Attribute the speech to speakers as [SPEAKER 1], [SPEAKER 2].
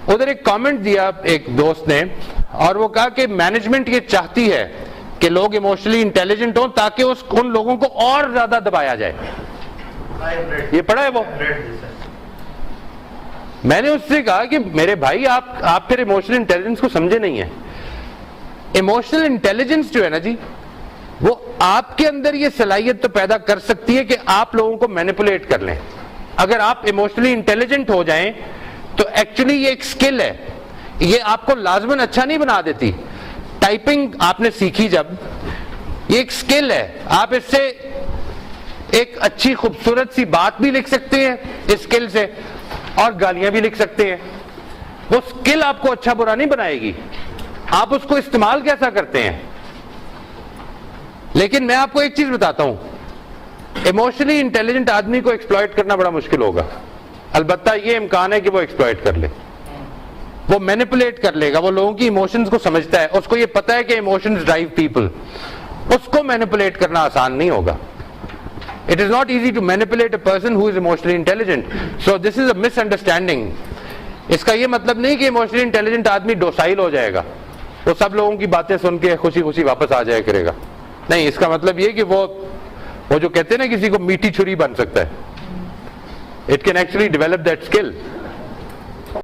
[SPEAKER 1] ادھر ایک کامنٹ دیا ایک دوست نے اور وہ کہا کہ مینجمنٹ یہ چاہتی ہے کہ لوگ ایموشنلی انٹیلیجنٹ ہوں تاکہ ان لوگوں کو اور زیادہ دبایا جائے. یہ پڑھا ہے وہ؟ میں نے اس سے کہا کہ میرے بھائی آپ پھر ایموشنل انٹیلیجنس کو سمجھے نہیں ہیں. ایموشنل انٹیلیجنس جو ہے نا جی، وہ آپ کے اندر یہ صلاحیت تو پیدا کر سکتی ہے کہ آپ لوگوں کو مینیپولیٹ کر لیں. اگر آپ ایموشنلی انٹیلیجنٹ ہو جائیں تو ایکچولی یہ ایک سکل ہے، یہ آپ کو لازماً اچھا نہیں بنا دیتی. ٹائپنگ آپ نے سیکھی جب، یہ ایک سکل ہے، آپ اس سے ایک اچھی خوبصورت سی بات بھی لکھ سکتے ہیں اس سکل سے، اور گالیاں بھی لکھ سکتے ہیں. وہ سکل آپ کو اچھا برا نہیں بنائے گی، آپ اس کو استعمال کیسا کرتے ہیں. لیکن میں آپ کو ایک چیز بتاتا ہوں، ایموشنلی انٹیلیجنٹ آدمی کو ایکسپلائٹ کرنا بڑا مشکل ہوگا. البتہ یہ امکان ہے کہ وہ ایکسپلائٹ کر لے، وہ مینیپولیٹ کر لے گا. وہ لوگوں کی ایموشنز کو سمجھتا ہے، اس کو یہ پتا ہے کہ ایموشنز ڈرائیو پیپل. اس کو مینیپولیٹ کرنا آسان نہیں ہوگا. It is not easy to manipulate a person who is emotionally intelligent. So this is a misunderstanding. اس کا یہ مطلب نہیں کہ ایموشنلی انٹیلیجنٹ آدمی ڈوسائل ہو جائے گا، وہ سب لوگوں کی باتیں سن کے خوشی خوشی واپس آ جایا کرے گا. نہیں، اس کا مطلب یہ کہ وہ جو کہتے ہیں نا کسی کو میٹھی چھری بن سکتا ہے. It can actually develop that skill.